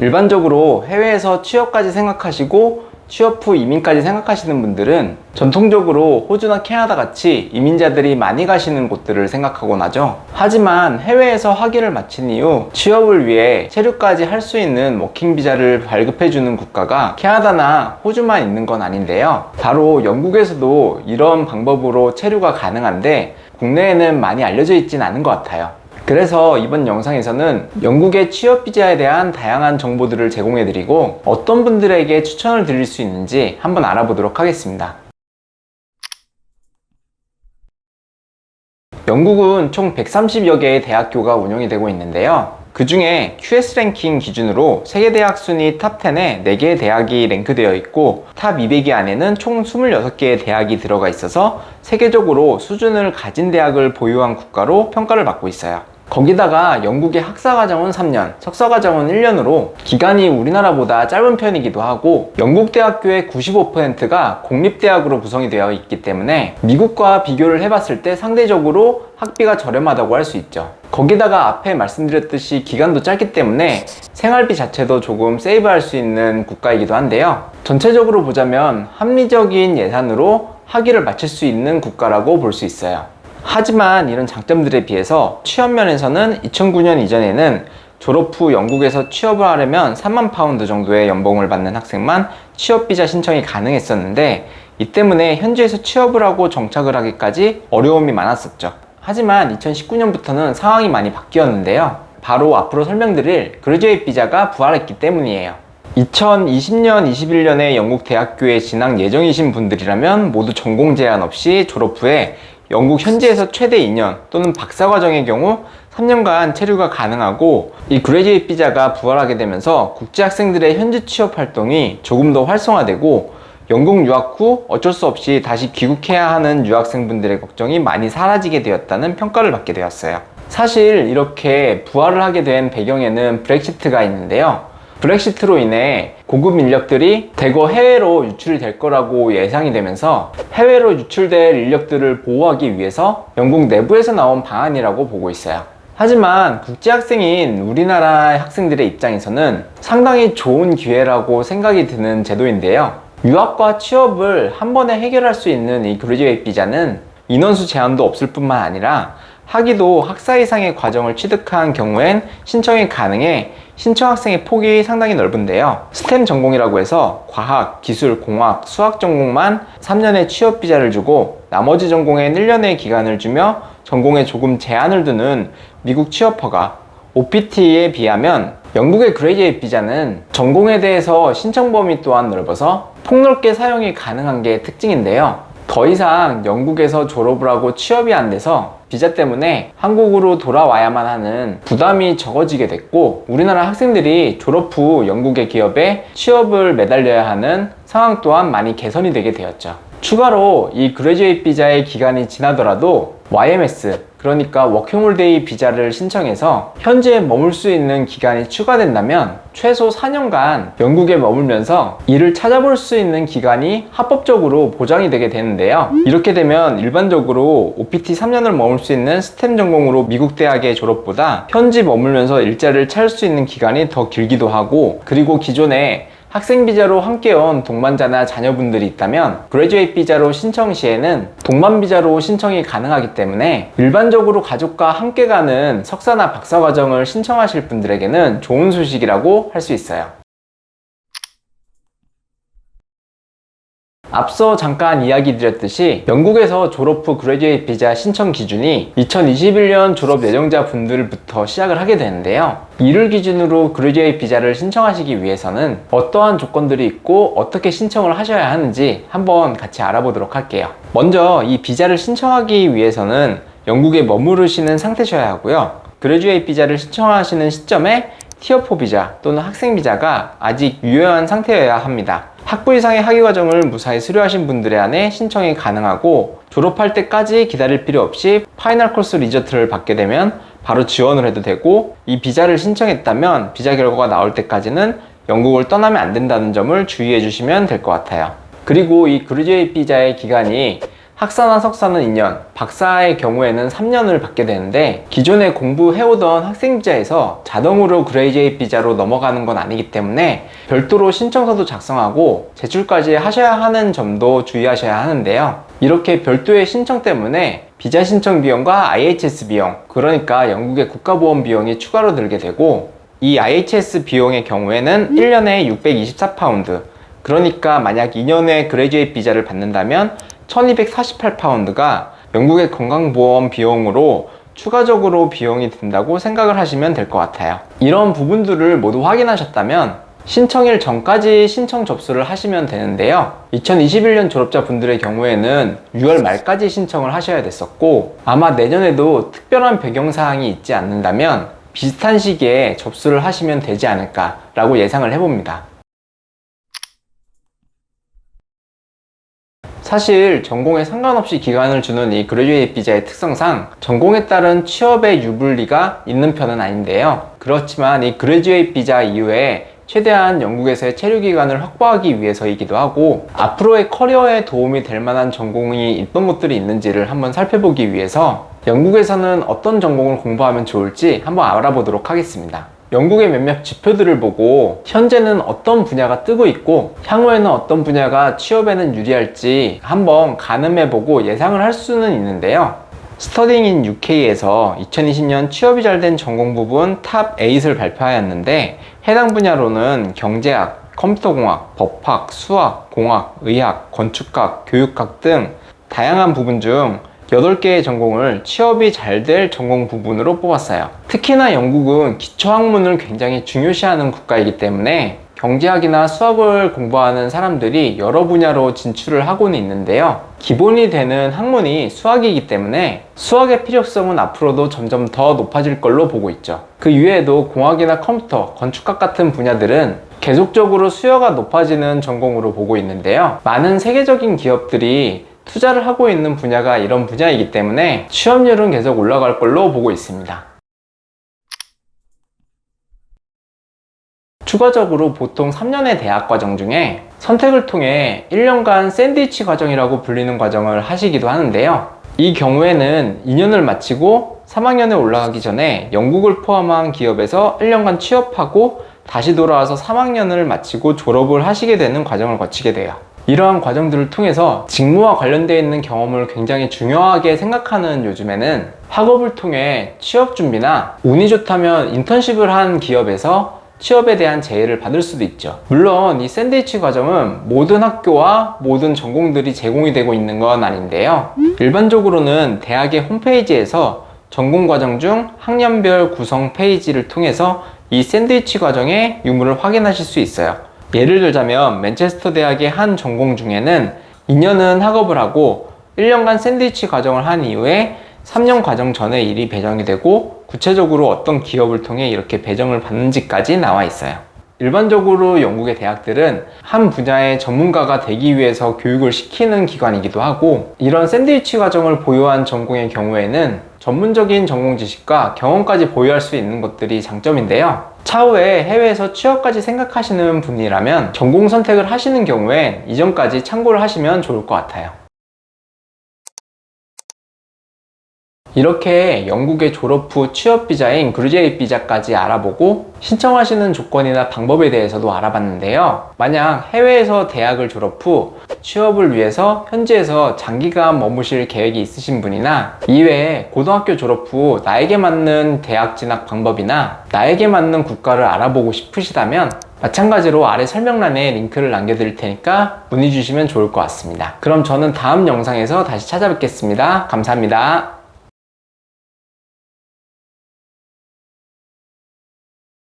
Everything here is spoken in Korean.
일반적으로 해외에서 취업까지 생각하시고 취업 후 이민까지 생각하시는 분들은 전통적으로 호주나 캐나다 같이 이민자들이 많이 가시는 곳들을 생각하곤 하죠. 하지만 해외에서 학위를 마친 이후 취업을 위해 체류까지 할 수 있는 워킹 비자를 발급해주는 국가가 캐나다나 호주만 있는 건 아닌데요. 바로 영국에서도 이런 방법으로 체류가 가능한데 국내에는 많이 알려져 있진 않은 것 같아요. 그래서 이번 영상에서는 영국의 취업 비자에 대한 다양한 정보들을 제공해 드리고 어떤 분들에게 추천을 드릴 수 있는지 한번 알아보도록 하겠습니다. 영국은 총 130여 개의 대학교가 운영이 되고 있는데요. 그 중에 QS 랭킹 기준으로 세계대학 순위 탑 10에 4개의 대학이 랭크되어 있고 탑 200위 안에는 총 26개의 대학이 들어가 있어서 세계적으로 수준을 가진 대학을 보유한 국가로 평가를 받고 있어요. 거기다가 영국의 학사과정은 3년, 석사과정은 1년으로 기간이 우리나라보다 짧은 편이기도 하고 영국 대학교의 95%가 공립대학으로 구성이 되어 있기 때문에 미국과 비교를 해봤을 때 상대적으로 학비가 저렴하다고 할 수 있죠. 거기다가 앞에 말씀드렸듯이 기간도 짧기 때문에 생활비 자체도 조금 세이브할 수 있는 국가이기도 한데요. 전체적으로 보자면 합리적인 예산으로 학위를 마칠 수 있는 국가라고 볼 수 있어요. 하지만 이런 장점들에 비해서 취업 면에서는 2009년 이전에는 졸업 후 영국에서 취업을 하려면 3만 파운드 정도의 연봉을 받는 학생만 취업 비자 신청이 가능했었는데 이 때문에 현지에서 취업을 하고 정착을 하기까지 어려움이 많았었죠. 하지만 2019년부터는 상황이 많이 바뀌었는데요. 바로 앞으로 설명드릴 그레듀에이트 비자가 부활했기 때문이에요. 2020년, 21년에 영국 대학교에 진학 예정이신 분들이라면 모두 전공 제한 없이 졸업 후에 영국 현지에서 최대 2년 또는 박사과정의 경우 3년간 체류가 가능하고 이 그레듀에이트 비자가 부활하게 되면서 국제학생들의 현지 취업 활동이 조금 더 활성화되고 영국 유학 후 어쩔 수 없이 다시 귀국해야 하는 유학생분들의 걱정이 많이 사라지게 되었다는 평가를 받게 되었어요. 사실 이렇게 부활을 하게 된 배경에는 브렉시트가 있는데요. 브렉시트로 인해 고급 인력들이 대거 해외로 유출이 될 거라고 예상이 되면서 해외로 유출될 인력들을 보호하기 위해서 영국 내부에서 나온 방안이라고 보고 있어요. 하지만 국제학생인 우리나라 학생들의 입장에서는 상당히 좋은 기회라고 생각이 드는 제도인데요. 유학과 취업을 한 번에 해결할 수 있는 이 그레듀에이트 비자는 인원수 제한도 없을 뿐만 아니라 학위도 학사 이상의 과정을 취득한 경우엔 신청이 가능해 신청 학생의 폭이 상당히 넓은데요. 스템 전공이라고 해서 과학, 기술, 공학, 수학 전공만 3년의 취업 비자를 주고 나머지 전공엔 1년의 기간을 주며 전공에 조금 제한을 두는 미국 취업허가 OPT에 비하면 영국의 그레듀에이트 비자는 전공에 대해서 신청 범위 또한 넓어서 폭넓게 사용이 가능한 게 특징인데요. 더 이상 영국에서 졸업을 하고 취업이 안 돼서 비자 때문에 한국으로 돌아와야만 하는 부담이 적어지게 됐고 우리나라 학생들이 졸업 후 영국의 기업에 취업을 매달려야 하는 상황 또한 많이 개선이 되게 되었죠. 추가로 이 그레듀에이트 비자의 기간이 지나더라도 YMS 그러니까 워킹홀데이 비자를 신청해서 현지에 머물 수 있는 기간이 추가된다면 최소 4년간 영국에 머물면서 일을 찾아볼 수 있는 기간이 합법적으로 보장이 되게 되는데요. 이렇게 되면 일반적으로 OPT 3년을 머물 수 있는 스템 전공으로 미국 대학의 졸업보다 현지 머물면서 일자리를 찾을 수 있는 기간이 더 길기도 하고 그리고 기존에 학생 비자로 함께 온 동반자나 자녀분들이 있다면 그레듀에이트 비자로 신청 시에는 동반 비자로 신청이 가능하기 때문에 일반적으로 가족과 함께 가는 석사나 박사 과정을 신청하실 분들에게는 좋은 소식이라고 할 수 있어요. 앞서 잠깐 이야기 드렸듯이 영국에서 졸업 후 그레듀에이트 비자 신청 기준이 2021년 졸업 예정자 분들부터 시작을 하게 되는데요. 이를 기준으로 그레듀에이트 비자를 신청하시기 위해서는 어떠한 조건들이 있고 어떻게 신청을 하셔야 하는지 한번 같이 알아보도록 할게요. 먼저 이 비자를 신청하기 위해서는 영국에 머무르시는 상태셔야 하고요. 그레듀에이트 비자를 신청하시는 시점에 티어4 비자 또는 학생 비자가 아직 유효한 상태여야 합니다. 학부 이상의 학위 과정을 무사히 수료하신 분들에 한해 신청이 가능하고 졸업할 때까지 기다릴 필요 없이 파이널 코스 리저트를 받게 되면 바로 지원을 해도 되고 이 비자를 신청했다면 비자 결과가 나올 때까지는 영국을 떠나면 안 된다는 점을 주의해 주시면 될 것 같아요. 그리고 이 그레듀에이트 비자의 기간이 학사나 석사는 2년, 박사의 경우에는 3년을 받게 되는데 기존에 공부해오던 학생 비자에서 자동으로 그레이듀에이트 비자로 넘어가는 건 아니기 때문에 별도로 신청서도 작성하고 제출까지 하셔야 하는 점도 주의하셔야 하는데요. 이렇게 별도의 신청 때문에 비자 신청 비용과 IHS 비용, 그러니까 영국의 국가보험 비용이 추가로 들게 되고, 이 IHS 비용의 경우에는 1년에 624파운드, 그러니까 만약 2년에 그레이듀에이트 비자를 받는다면 1248파운드가 영국의 건강보험 비용으로 추가적으로 비용이 든다고 생각을 하시면 될 것 같아요. 이런 부분들을 모두 확인하셨다면 신청일 전까지 신청 접수를 하시면 되는데요. 2021년 졸업자 분들의 경우에는 6월 말까지 신청을 하셔야 됐었고, 아마 내년에도 특별한 배경사항이 있지 않는다면 비슷한 시기에 접수를 하시면 되지 않을까 라고 예상을 해봅니다. 사실 전공에 상관없이 기간을 주는 이 그레이듀에이트 비자의 특성상 전공에 따른 취업의 유불리가 있는 편은 아닌데요. 그렇지만 이 그레이듀에이트 비자 이후에 최대한 영국에서의 체류 기간을 확보하기 위해서이기도 하고, 앞으로의 커리어에 도움이 될 만한 전공이 어떤 것들이 있는지를 한번 살펴보기 위해서 영국에서는 어떤 전공을 공부하면 좋을지 한번 알아보도록 하겠습니다. 영국의 몇몇 지표들을 보고 현재는 어떤 분야가 뜨고 있고 향후에는 어떤 분야가 취업에는 유리할지 한번 가늠해보고 예상을 할 수는 있는데요. 스터딩 인 UK에서 2020년 취업이 잘 된 전공 부분 탑 8을 발표하였는데, 해당 분야로는 경제학, 컴퓨터공학, 법학, 수학, 공학, 의학, 건축학, 교육학 등 다양한 부분 중 8개의 전공을 취업이 잘 될 전공 부분으로 뽑았어요. 특히나 영국은 기초학문을 굉장히 중요시하는 국가이기 때문에 경제학이나 수학을 공부하는 사람들이 여러 분야로 진출을 하고는 있는데요. 기본이 되는 학문이 수학이기 때문에 수학의 필요성은 앞으로도 점점 더 높아질 걸로 보고 있죠. 그 이외에도 공학이나 컴퓨터, 건축학 같은 분야들은 계속적으로 수요가 높아지는 전공으로 보고 있는데요. 많은 세계적인 기업들이 투자를 하고 있는 분야가 이런 분야이기 때문에 취업률은 계속 올라갈 걸로 보고 있습니다. 추가적으로 보통 3년의 대학 과정 중에 선택을 통해 1년간 샌드위치 과정이라고 불리는 과정을 하시기도 하는데요. 이 경우에는 2년을 마치고 3학년에 올라가기 전에 영국을 포함한 기업에서 1년간 취업하고 다시 돌아와서 3학년을 마치고 졸업을 하시게 되는 과정을 거치게 돼요. 이러한 과정들을 통해서 직무와 관련되어 있는 경험을 굉장히 중요하게 생각하는 요즘에는 학업을 통해 취업 준비나 운이 좋다면 인턴십을 한 기업에서 취업에 대한 제의를 받을 수도 있죠. 물론 이 샌드위치 과정은 모든 학교와 모든 전공들이 제공이 되고 있는 건 아닌데요. 일반적으로는 대학의 홈페이지에서 전공 과정 중 학년별 구성 페이지를 통해서 이 샌드위치 과정의 유무를 확인하실 수 있어요. 예를 들자면 맨체스터 대학의 한 전공 중에는 2년은 학업을 하고 1년간 샌드위치 과정을 한 이후에 3년 과정 전에 일이 배정이 되고 구체적으로 어떤 기업을 통해 이렇게 배정을 받는지까지 나와 있어요. 일반적으로 영국의 대학들은 한 분야의 전문가가 되기 위해서 교육을 시키는 기관이기도 하고, 이런 샌드위치 과정을 보유한 전공의 경우에는 전문적인 전공 지식과 경험까지 보유할 수 있는 것들이 장점인데요. 차후에 해외에서 취업까지 생각하시는 분이라면 전공 선택을 하시는 경우엔 이점까지 참고를 하시면 좋을 것 같아요. 이렇게 영국의 졸업 후 취업 비자인 그레이듀에이트 비자까지 알아보고 신청하시는 조건이나 방법에 대해서도 알아봤는데요. 만약 해외에서 대학을 졸업 후 취업을 위해서 현지에서 장기간 머무실 계획이 있으신 분이나 이외에 고등학교 졸업 후 나에게 맞는 대학 진학 방법이나 나에게 맞는 국가를 알아보고 싶으시다면 마찬가지로 아래 설명란에 링크를 남겨드릴 테니까 문의 주시면 좋을 것 같습니다. 그럼 저는 다음 영상에서 다시 찾아뵙겠습니다. 감사합니다.